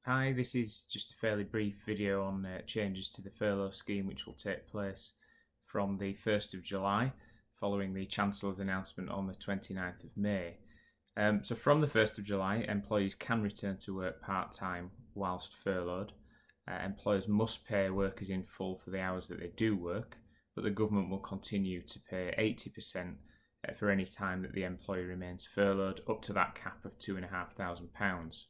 Hi, this is just a fairly brief video on changes to the furlough scheme which will take place from the 1st of July following the Chancellor's announcement on the 29th of May. So from the 1st of July, employees can return to work part-time whilst furloughed. Employers must pay workers in full for the hours that they do work, but the government will continue to pay 80% for any time that the employee remains furloughed, up to that cap of £2,500.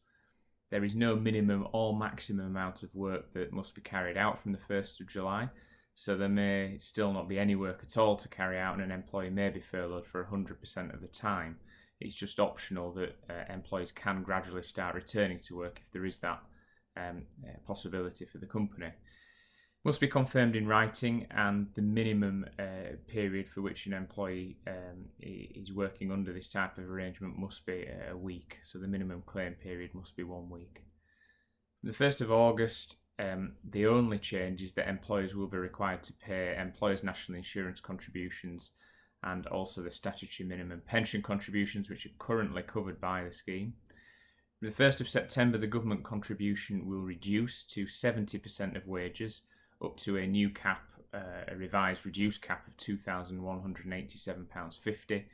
There is no minimum or maximum amount of work that must be carried out from the 1st of July, so there may still not be any work at all to carry out, and an employee may be furloughed for 100% of the time. It's just optional that employees can gradually start returning to work if there is that possibility for the company. Must be confirmed in writing, and the minimum period for which an employee is working under this type of arrangement must be a week. So the minimum claim period must be 1 week. The 1st of August, the only change is that employers will be required to pay employers' national insurance contributions and also the statutory minimum pension contributions, which are currently covered by the scheme. From the 1st of September, the government contribution will reduce to 70% of wages, up to a new cap, a revised reduced cap of £2,187.50,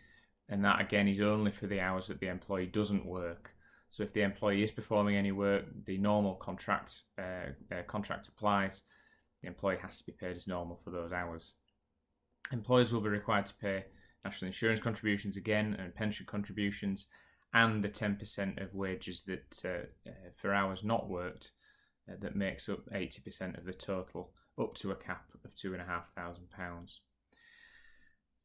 and that again is only for the hours that the employee doesn't work. So if the employee is performing any work, the normal contract applies. The employee has to be paid as normal for those hours. Employers will be required to pay national insurance contributions again, and pension contributions, and the 10% of wages that for hours not worked that makes up 80% of the total, up to a cap of £2,500.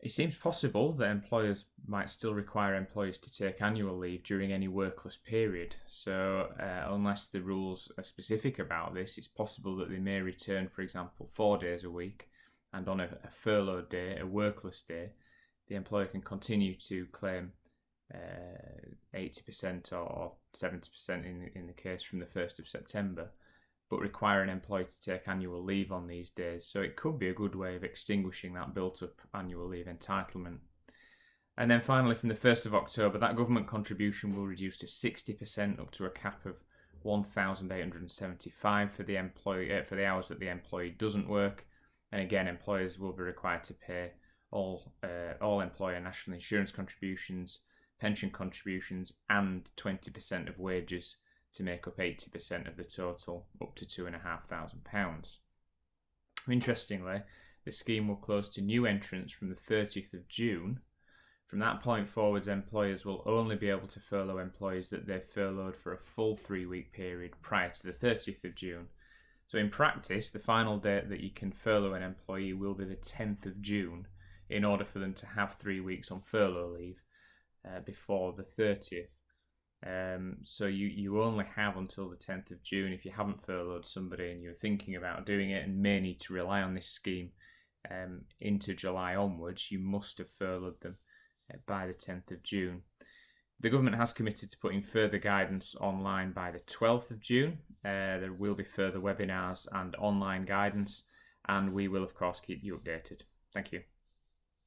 It seems possible that employers might still require employees to take annual leave during any workless period. So unless the rules are specific about this, it's possible that they may return, for example, 4 days a week, and on a furlough day, a workless day, the employer can continue to claim 80% or 70% in the case from the 1st of September, but require an employee to take annual leave on these days. So it could be a good way of extinguishing that built-up annual leave entitlement. And then finally, from the 1st of October, that government contribution will reduce to 60%, up to a cap of £1,875 for the hours that the employee doesn't work. And again, employers will be required to pay all employer national insurance contributions, pension contributions, and 20% of wages to make up 80% of the total, up to £2,500. Interestingly, the scheme will close to new entrants from the 30th of June. From that point forwards, employers will only be able to furlough employees that they've furloughed for a full 3-week period prior to the 30th of June. So in practice, the final date that you can furlough an employee will be the 10th of June in order for them to have 3 weeks on furlough leave before the 30th. So you only have until the 10th of June if you haven't furloughed somebody and you're thinking about doing it and may need to rely on this scheme into July onwards. You must have furloughed them by the 10th of June. The government has committed to putting further guidance online by the 12th of June. There will be further webinars and online guidance, and we will of course keep you updated. Thank you.